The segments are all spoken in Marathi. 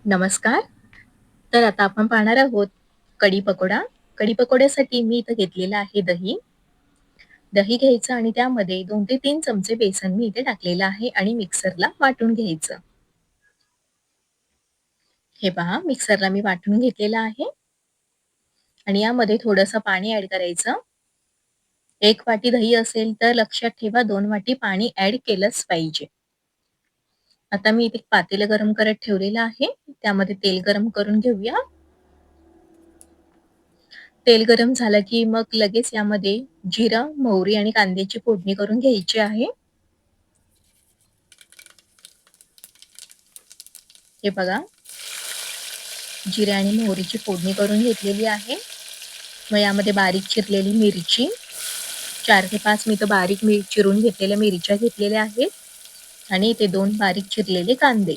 नमस्कार. तर आता आपण पाहणार आहोत कढी पकोडा. कढी पकोड्यासाठी मी इथं घेतलेलं आहे दही. दही घ्यायचं आणि त्यामध्ये 2 ते 3 चमचे बेसन मी इथे टाकलेलं आहे आणि मिक्सरला वाटून घ्यायचं. हे पहा मिक्सरला मी वाटून घेतलेलं आहे आणि यामध्ये थोडंसं पाणी ॲड करायचं. 1 वाटी दही असेल तर लक्षात ठेवा 2 वाटी पाणी ॲड केलंच पाहिजे. आता मी इथे पातेलं गरम करत ठेवलेलं आहे. त्यामध्ये तेल गरम करून घेऊया. तेल गरम झालं की मग लगेच यामध्ये जिरं, मोहरी आणि कांद्याची फोडणी करून घ्यायची आहे. हे बघा, जिरे आणि मोहरीची फोडणी करून घेतलेली आहे. मग यामध्ये बारीक चिरलेली मिरची, 4 ते 5 मी इथं बारीक चिरून घेतलेल्या मिरच्या घेतलेल्या आहेत आणि इथे 2 बारीक चिरलेले कांदे.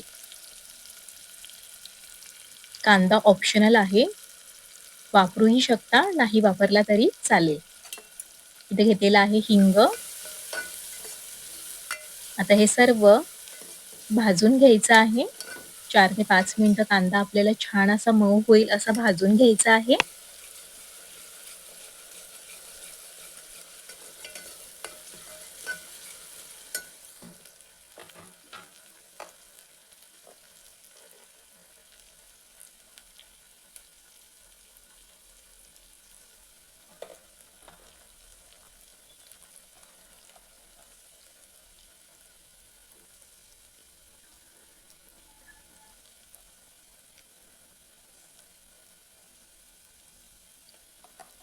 कांदा ऑप्शनल आहे. वापरूही शकता, नाही वापरला तरी चालेल. इथे घेतलेलं आहे हिंग. आता हे सर्व भाजून घ्यायचं आहे. 4 ते 5 मिनिटं कांदा आपल्याला छान असा मऊ होईल असा भाजून घ्यायचा आहे.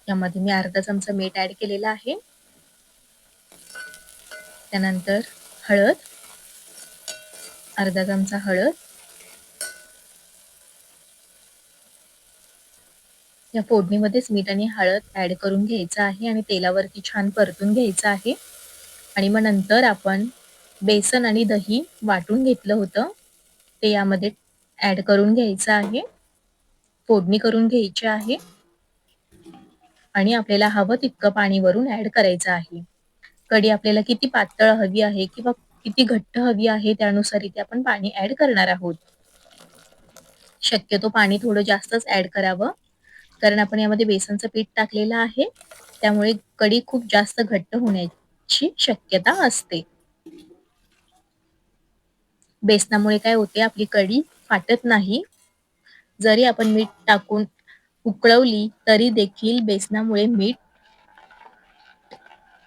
यामध्ये मी अर्धा चमचा मीठ ॲड केलेला आहे. त्यानंतर हळद, अर्धा चमचा हळद. या फोडणीमध्येच मीठ आणि हळद ॲड करून घ्यायचं आहे आणि तेलावरती छान परतून घ्यायचं आहे. आणि मग नंतर आपण बेसन आणि दही वाटून घेतलं होतं, ते यामध्ये ॲड करून घ्यायचं आहे. फोडणी करून घ्यायची आहे आणि आपल्याला हवं तितकं पाणी वरून ॲड करायचं आहे. कढी आपल्याला किती पातळ हवी आहे किंवा किती घट्ट हवी आहे त्यानुसार इथे आपण पाणी ॲड करणार आहोत. शक्यतो पाणी थोडं जास्तच ॲड करावं, कारण आपण यामध्ये बेसनचं पीठ टाकलेलं आहे. त्यामुळे कढी खूप जास्त घट्ट होण्याची शक्यता असते. बेसनामुळे काय होते आपली कढी फाटत नाही. जरी आपण मीठ टाकून उकळवली तरी देखील बेसनामुळे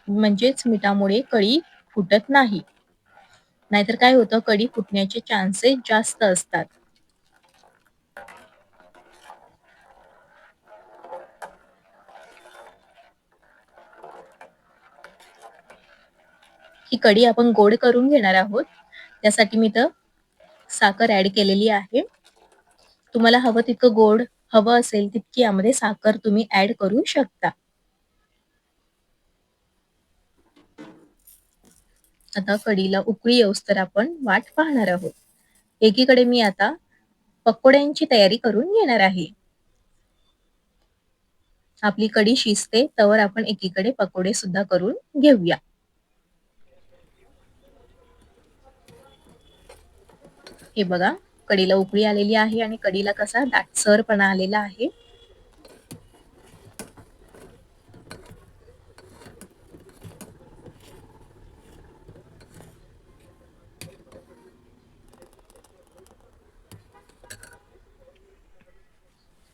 म्हणजेच मिठामुळे कढी फुटत नाही. नाहीतर काय होतं कढी फुटण्याचे चान्सेस जास्त असतात. ही कढी आपण गोड करून घेणार आहोत. त्यासाठी मी इथं साखर ॲड केलेली आहे. तुम्हाला हवं तितकं गोड हवं असेल तितकी यामध्ये साखर तुम्ही ॲड करू शकता. आता कढीला उकळी येऊस्तर आपण वाट पाहणार आहोत. एकीकडे मी आता पकोड्यांची तयारी करून घेणार आहे. आपली कढी शिजते तवर आपण एकीकडे पकोडे सुद्धा करून घेऊया. हे बघा, कढीला उकळी आलेली आहे आणि कढीला कसा दाटसरपणा आलेला आहे.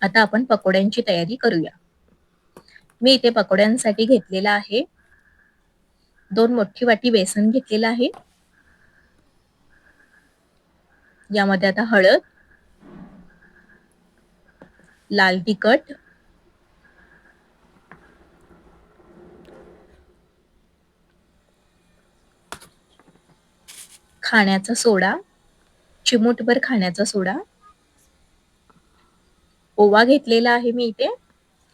आता आपण पकोड्यांची तयारी करूया. मी इथे पकोड्यांसाठी घेतलेला आहे 2 मोठी वाटी बेसन घेतलेलं आहे. यामध्ये आता हळद, लाल तिखट, खाण्याचा सोडा, चिमूटभर खाण्याचा सोडा, ओवा घेतलेला आहे मी इथे.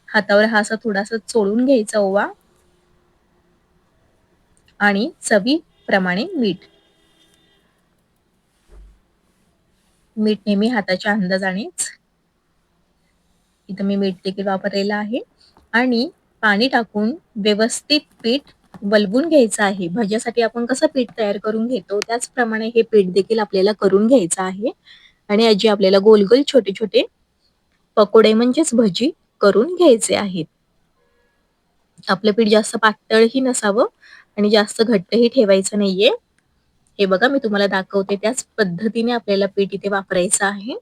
हातावर हा असा थोडासा चोळून घ्यायचा ओवा आणि चवीप्रमाणे मीठ. मीठ नेहमी हाताच्या अंदाजानेच. इथं मी मीठ देखील वापरलेलं आहे आणि पाणी टाकून व्यवस्थित पीठ वलवून घ्यायचं आहे. भज्यासाठी आपण कसं पीठ तयार करून घेतो त्याचप्रमाणे हे पीठ देखील आपल्याला करून घ्यायचं आहे आणि आजी आपल्याला गोल गोल छोटे छोटे पकोडे म्हणजेच भजी करून घ्यायचे आहेत. आपलं पीठ जास्त पातळही नसावं आणि जास्त घट्टही ठेवायचं नाहीये. हे बघा मी तुम्हाला दाखवते त्याच पद्धतीने आपल्याला पीठ इथे वापरायचं आहे.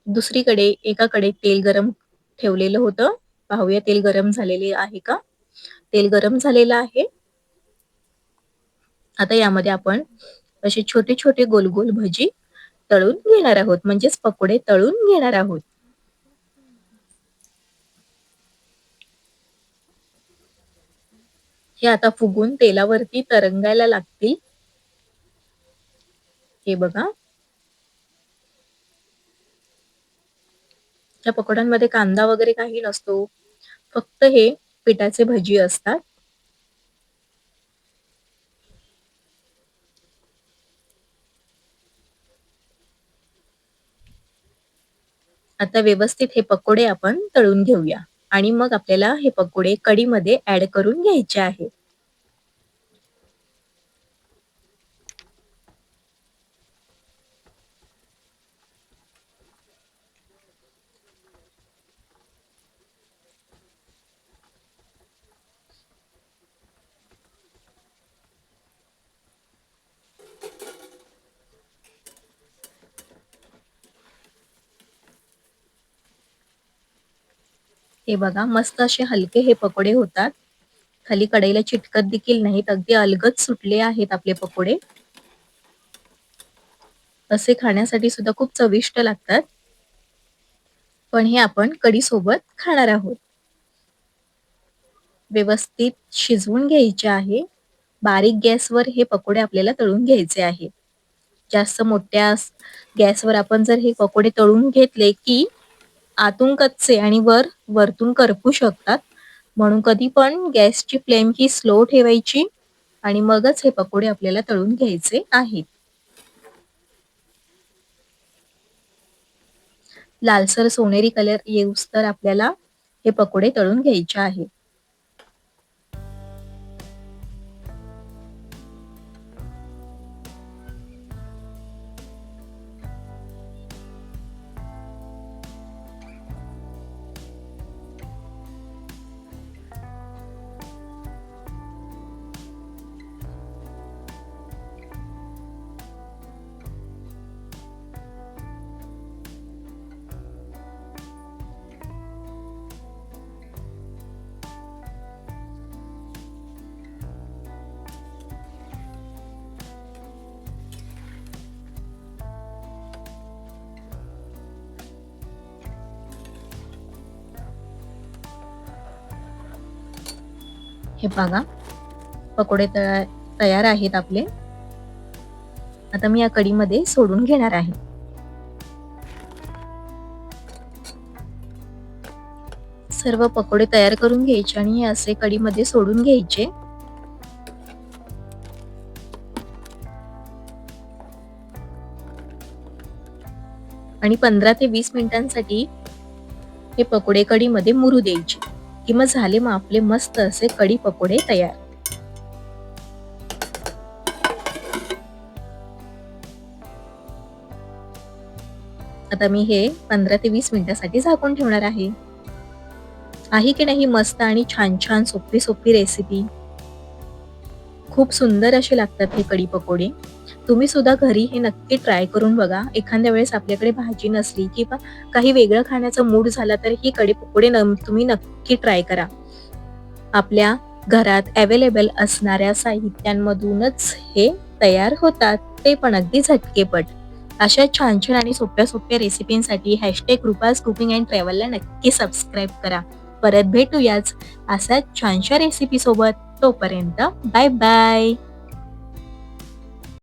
दुसरीकडे एकाकडे तेल गरम ठेवलेलं होतं. पाहूया तेल गरम झालेले आहे का? तेल गरम झालेलं आहे. आता यामध्ये आपण असे छोटे-छोटे गोल-गोल भजी तळून घेणार आहोत. म्हणजेच पकोडे तळून घेणार आहोत. हे आता फुगून तेलावरती तरंगायला लागतील. हे बघा. या पकोड्यांमध्ये कांदा वगैरे काही नसतो. फक्त हे पिठाचे भजी असतात. आता व्यवस्थित हे पकोडे आपण तळून घेऊया आणि मग आपल्याला हे पकोडे कढीमध्ये ॲड करून घ्यायचे आहे. हे बघा मस्त असे हलके हे पकोडे होतात. खाली कढईला चिटकत देखील नाहीत. अगदी अलगद सुटले आहेत आपले पकोडे. असे खाण्यासाठी सुद्धा खूप चविष्ट लागतात. पण हे आपण कढीसोबत खाणार आहोत. व्यवस्थित शिजवून घ्यायचे आहे. बारीक गॅसवर हे पकोडे आपल्याला तळून घ्यायचे आहेत. जास्त मोठ्या गॅसवर आपण जर हे पकोडे तळून घेतले, की आतून कच्चे आणि वरतून करपू शकतात. म्हणून कधी पण गॅसची फ्लेम ही स्लो ठेवायची आणि मगच हे पकोडे आपल्याला तळून घ्यायचे आहेत. लालसर सोनेरी कलर येऊस्तर आपल्याला हे पकोडे तळून घ्यायचे आहेत. हे बघा पकोडे तयार आहेत आपले. आता मी या कढीमध्ये सोडून घेणार आहे. सर्व पकोडे तयार करून घ्यायचे आणि हे असे कढीमध्ये सोडून घ्यायचे. आणि 15 ते 20 मिनिटांसाठी हे पकोडे कढीमध्ये मुरू द्यायचे. की मग झाले मग आपले मस्त असे कढी पकोडे तयार. आता मी हे 15 ते 20 मिनिटांसाठी झाकून ठेवणार आहे. आहे की नाही मस्त आणि छान छान सोपी सोपी रेसिपी. खूप सुंदर असे लागतात हे कढी पकोडे. तुम्ही सुद्धा घरी हे नक्की ट्राय करून बघा. एखाद्या वेळेस आपल्याकडे भाजी नसली किंवा काही वेगळं खाण्याचा मूड झाला तर ही कढी पकोडे तुम्ही नक्की ट्राय करा. आपल्या घरात अवेलेबल असणाऱ्या साहित्यांमधूनच हे तयार होतात. ते पण अगदी झटकेपट. अशा छान छान आणि सोप्या सोप्या रेसिपींसाठी #रुपाज कुकिंग अँड ट्रॅव्हलला नक्की सबस्क्राईब करा. परत भेटूयाच अशाच छानशा रेसिपी सोबत. तोपर्यंत बाय बाय.